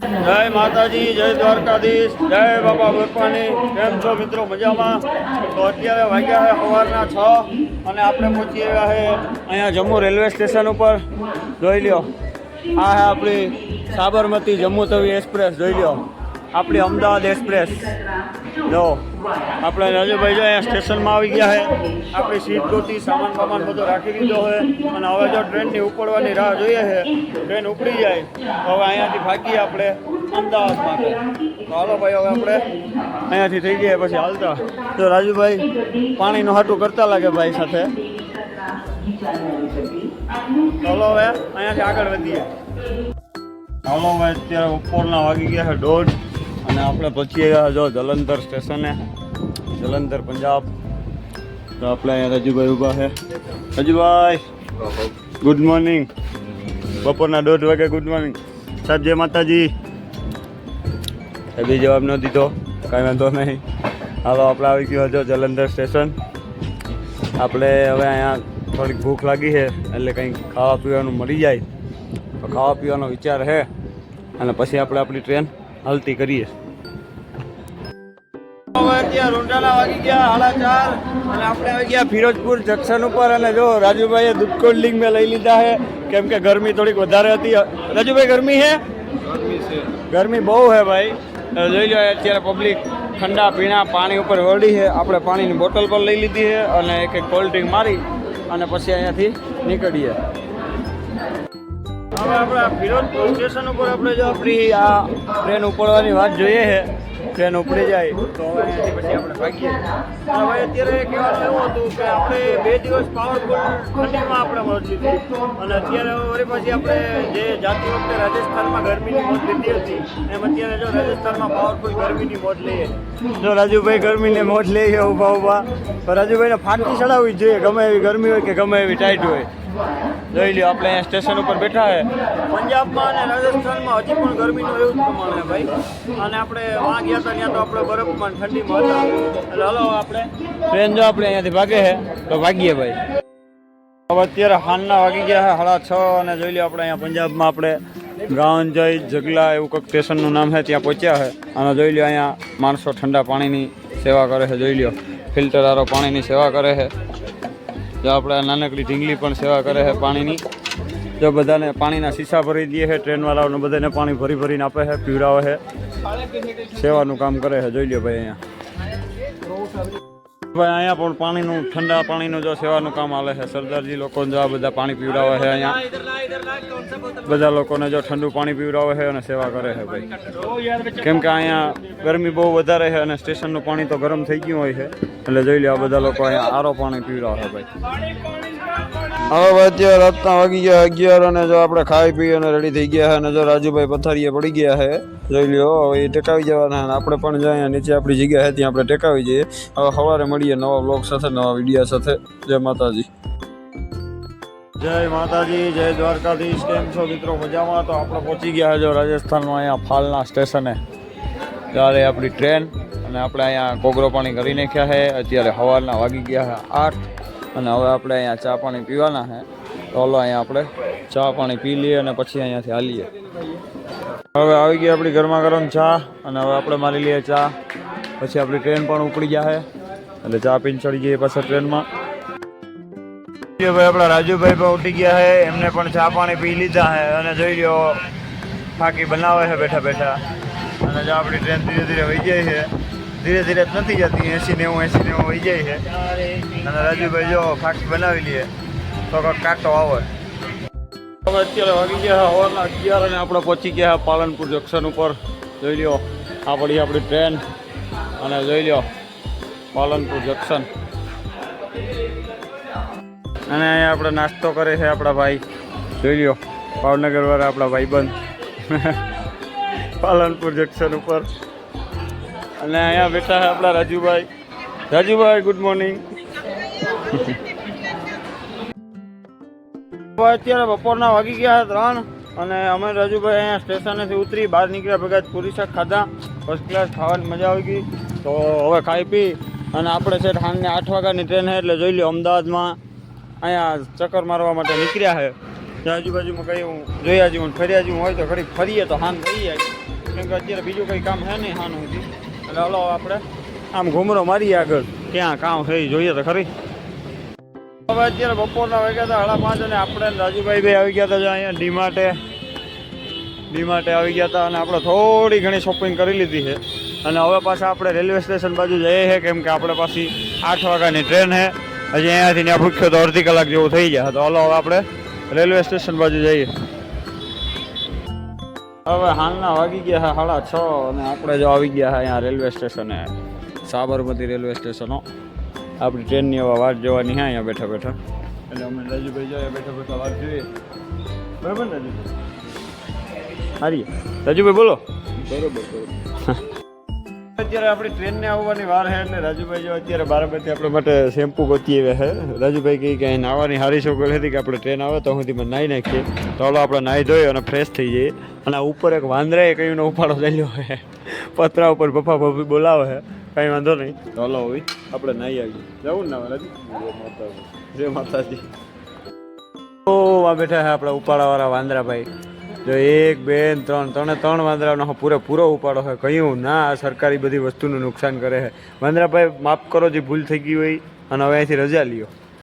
જય માતાજી, જય દ્વારકાધીશ, જય બાબા બરપાની। કેમ છો મિત્રો? મજામાં? તો અત્યારે વાગ્યા છે સવારના 6 અને આપણે પહોંચી આવ્યા છે અહીંયા જમ્મુ રેલવે સ્ટેશન ઉપર। જોઈ લ્યો, આ છે આપણી સાબરમતી જમ્મુ તવી એક્સપ્રેસ। જોઈ લ્યો, આપણી અમદાવાદ એક્સપ્રેસ। જો આપણે રાજુભાઈ જો અહીંયા સ્ટેશનમાં આવી ગયા છે। આપણી સીટ ગોતી, સામાન બામાન બધો રાખી દીધો છે અને હવે જો ટ્રેનની ઉપડવાની રાહ જોઈએ છે। ટ્રેન ઉપડી જાય તો હવે અહીંયાથી ભાગીએ આપણે અમદાવાદ માટે। તો હાલો ભાઈ, હવે આપણે અહીંયાથી થઈ ગયા પછી હાલતા। તો રાજુભાઈ પાણીનું હાટું કરતા લાગે ભાઈ સાથે। ચાલો હવે અહીંયાથી આગળ વધીએ। હાલો ભાઈ, અત્યારે બપોરના વાગી ગયા છે 1:30 અને આપણે પહોંચી ગયા જો જલંધર સ્ટેશને, જલંધર પંજાબ। તો આપણે અહીંયા રાજુભાઈ ઊભા છે। Rajubhai good morning. બપોરના 1:30 વાગે ગુડ મોર્નિંગ સાહેબ। જય માતાજી। એ જવાબ ન દીધો, કાંઈ વાંધો નહીં। હાલો આપણે આવી ગયો જો જલંધર સ્ટેશન। આપણે હવે અહીંયા થોડીક ભૂખ લાગી છે એટલે કંઈક ખાવા પીવાનું મળી જાય તો ખાવા પીવાનો વિચાર છે અને પછી આપણે આપણી ટ્રેન હાલતી કરીએ। હવે અત્યારે રોંઢાના વાગી ગયા 4:30 અને આપણે આવી ગયા ફિરોજપુર જંકશન ઉપર। અને જો રાજુભાઈએ દૂધ કોલ્ડ ડ્રિંક મેં લઈ લીધા છે કેમ કે ગરમી થોડીક વધારે હતી। રાજુભાઈ ગરમી છે? ગરમી બહુ છે ભાઈ। જોઈ લો અત્યારે પબ્લિક ઠંડા પીણા પાણી ઉપર વળી છે। આપણે પાણીની બોટલ પણ લઈ લીધી છે અને એક કોલ્ડ ડ્રિંક મારી અને પછી અહીંયાથી નીકળીએ। હવે આપણે ફિરોજપુર સ્ટેશન ઉપર આપણે જો આપણી આ ટ્રેન ઉપડવાની વાત જોઈએ છે। ટ્રેન ઉપડી જાય તો હવે અહીંયાથી પછી આપણે ભાગીએ। હવે અત્યારે કહેવાનું એવું હતું કે આપણે 2 દિવસ પાવરફુલ ઠંડીમાં આપણે પહોંચી હતી અને અત્યારે વળી પછી આપણે જે જાતી વખતે રાજસ્થાનમાં ગરમીની મોજ લીધી હતી એમ અત્યારે જો રાજસ્થાનમાં પાવરફુલ ગરમીની મોજ લઈએ। જો રાજુભાઈ ગરમીની મોજ લઈએ ઊભા ઊભા, પણ રાજુભાઈને ફાંકી ચડાવવી જોઈએ ગમે એવી ગરમી હોય કે ગમે એવી ટાઈટ હોય। જોઈ લ્યો, આપણે અહીંયા સ્ટેશન ઉપર બેઠા છે। પંજાબમાં અને રાજસ્થાનમાં હજી પણ ગરમીનું એવું જ પ્રમાણ છે ભાઈ। અને આપણે વાં ગયા હતા ત્યાં તો આપણે બરફમાં ઠંડીમાં હતા। એટલે હલો આપણે ટ્રેન જો આપણે અહીંયાથી ભાગે છે તો ભાગીએ ભાઈ। હવે અત્યારે હાનના વાગી ગયા છે 6:30 અને જોઈ લ્યો આપણે અહીંયા પંજાબમાં આપણે ગાંજય જગલા એવું કંઈક સ્ટેશનનું નામ છે ત્યાં પહોંચ્યા છે। અને જોઈ લ્યો અહીંયા માણસો ઠંડા પાણીની સેવા કરે છે। જોઈ લ્યો, ફિલ્ટર વાળો પાણીની સેવા કરે છે। જો આપણે નાનકડી ઢીંગલી પણ સેવા કરે છે પાણીની। જો બધાને પાણીના શીશા ભરી દે છે, ટ્રેનવાળાઓને બધાને પાણી ભરી ભરીને આપે છે, પીવડાવે છે, સેવાનું કામ કરે છે। જોઈ લો ભાઈ અહીંયા પણ પાણીનું ઠંડા પાણીનું જો સેવાનું કામ હાલે છે। સરદારજી લોકો જો આ બધા પાણી પીવડાવે છે અહીંયા, બધા લોકોને જો ઠંડુ પાણી પીવડાવે છે અને સેવા કરે છે ભાઈ। કેમ કે અહીંયા ગરમી બહુ વધારે છે અને સ્ટેશનનું પાણી તો ગરમ થઈ ગયું હોય છે એટલે જોઈ લો આ બધા લોકો અહીંયા આરો પાણી પીવડાવે છે ભાઈ। હવે ભાઈ અત્યારે રાતના વાગી ગયા 11 અને જો આપણે ખાઈ પી અને રેડી થઈ ગયા છે અને જો રાજુભાઈ પથારીએ પડી ગયા છે। જોઈ લ્યો, હવે એ ટેકાવી જવાના અને આપણે પણ જો અહીંયા નીચે આપણી જગ્યા છે ત્યાં આપણે ટેકાવી જઈએ। હવે સવારે મળીએ નવા બ્લોગ સાથે, નવા વિડીયો સાથે। જય માતાજી। જય માતાજી, જય દ્વારકાધીશ। કેમ છો મિત્રો? મજામાં? તો આપણે પહોંચી ગયા જો રાજસ્થાનમાં અહીંયા ફાલના સ્ટેશને। ત્યારે આપણી ટ્રેન અને આપણે અહીંયા કોગરો પાણી કરી નાખ્યા છે। અત્યારે સવારના વાગી ગયા છે 8 અને હવે આપણે અહીંયા ચા પાણી પીવાના છે। તો હલો અહીંયા આપણે ચા પાણી પી લઈએ અને પછી અહીંયાથી હાલીએ। હવે આવી ગઈ આપણી ગરમા ગરમ ચા અને હવે આપણે મારી લઈએ ચા, પછી આપણી ટ્રેન પણ ઉપડી જાય એટલે ચા પીને ચડી જઈએ પાછા ટ્રેનમાં। ભાઈ આપણા રાજુભાઈ પણ ઉઠી ગયા છે, એમને પણ ચા પાણી પી લીધા છે અને જોઈ લો ફાંકી બનાવે છે બેઠા બેઠા। અને જો આપણી ટ્રેન ધીરે ધીરે વહી જાય છે, ધીરે ધીરે જ નથી જતી, 80-90 વહી જાય છે અને રાજુભાઈ જો ફાંકી બનાવી લઈએ તો કંઈક કાંટો આવે। હવે અત્યારે વાગી ગયા સવારના 11 અને આપણે પહોંચી ગયા પાલનપુર જંકશન ઉપર। જોઈ લો આ પડી આપણી ટ્રેન અને જોઈ લો પાલનપુર જંકશન। અને અહીંયા આપણે નાસ્તો કરે છે આપણા ભાઈ। જોઈ લો ભાવનગર વાળા આપણા ભાઈબંધ પાલનપુર જંકશન ઉપર। અને અહીંયા બેઠા છે આપણા રાજુભાઈ। Rajubhai good morning. અત્યારે બપોરના વાગી ગયા 3 અને અમે રાજુભાઈ અહીંયા સ્ટેશનેથી ઉતરી બહાર નીકળ્યા ભેગા જ પૂરી શાક ખાધા, ફર્સ્ટ ક્લાસ ખાવાની મજા આવી ગઈ। તો હવે ખાઈ પી અને આપણે છે સાંજને 8 વાગ્યાની ટ્રેન છે એટલે જોઈ લો અમદાવાદમાં અહીંયા ચક્કર મારવા માટે નીકળ્યા છે। આજુબાજુમાં કંઈ જોયા જેવું ફર્યા જેવું હોય તો ખરી ફરીએ તો હાન થઈ જાય। કેમ કે અત્યારે બીજું કંઈ કામ છે નહીં હાનું હજી. એટલે હલો આપણે આમ ઘૂમરો મારીએ આગળ, ક્યાં કામ છે એ જોઈએ તો ખરી. હવે અત્યારે બપોરના વાગ્યા હતા 5:30 અને આપણે રાજુભાઈ ભાઈ આવી ગયા હતા જો અહીંયા ડીમાર્ટે આવી ગયા હતા અને આપણે થોડી ઘણી શોપિંગ કરી લીધી છે. અને હવે પાછા આપણે રેલવે સ્ટેશન બાજુ જઈએ છે કેમ કે આપણે પાછી 8 વાગ્યાની ટ્રેન છે. હજી અહીંયાથી ત્યાં ભૂખ્યો તો અડધી કલાક જેવું થઈ ગયા. તો હલો હવે આપણે રેલવે સ્ટેશન બાજુ જઈએ. હવે હાલના વાગી ગયા છે 6:30 અને આપણે જો આવી ગયા છે અહીંયા રેલવે સ્ટેશને, સાબરમતી રેલવે સ્ટેશનો. આપણી ટ્રેનની હવે વાટ જોવાની છે અહીંયા બેઠા બેઠા. એટલે અમે રાજુભાઈ જોઈએ બેઠા બેઠા વાટ જોઈએ. બરાબર ને રાજુભાઈ? હારી રાજુભાઈ બોલો. બરોબર. અત્યારે આપણી ટ્રેનને આવવાની વાર છે એટલે રાજુભાઈ જો અત્યારે બારામતી આપણે માટે શેમ્પુ ગોતી આવ્યા છે. રાજુભાઈ કહે કે અહીં નાવાની હારી છોકરી હતી કે આપણે ટ્રેન આવે તો સુધીમાં નાહી નાખીએ. તો હાલો આપણે નાહી ધોઈએ અને ફ્રેશ થઈ જઈએ. અને ઉપર એક વાંદરાએ કયું ઉપાડો ચાલ્યો છે, પતરા ઉપર બફા બફી બોલાવે છે. કાંઈ વાંધો નહીં. તો હાલો હવે આપણે નાહી આવીએ. જવું ને રાજુ? જય માતાજી. તો આ બેઠા છે આપણા ઉપાડાવાળા વાંદરાભાઈ. જો 1 2 3 ત્રણ વાંદરાનો પૂરો ઉપાડો છે. કહ્યું ના આ સરકારી બધી વસ્તુનું નુકસાન કરે છે. વાંદરાભાઈ માફ કરો જે ભૂલ થઈ ગઈ હોય અને હવે અહીંથી રજા લ્યો.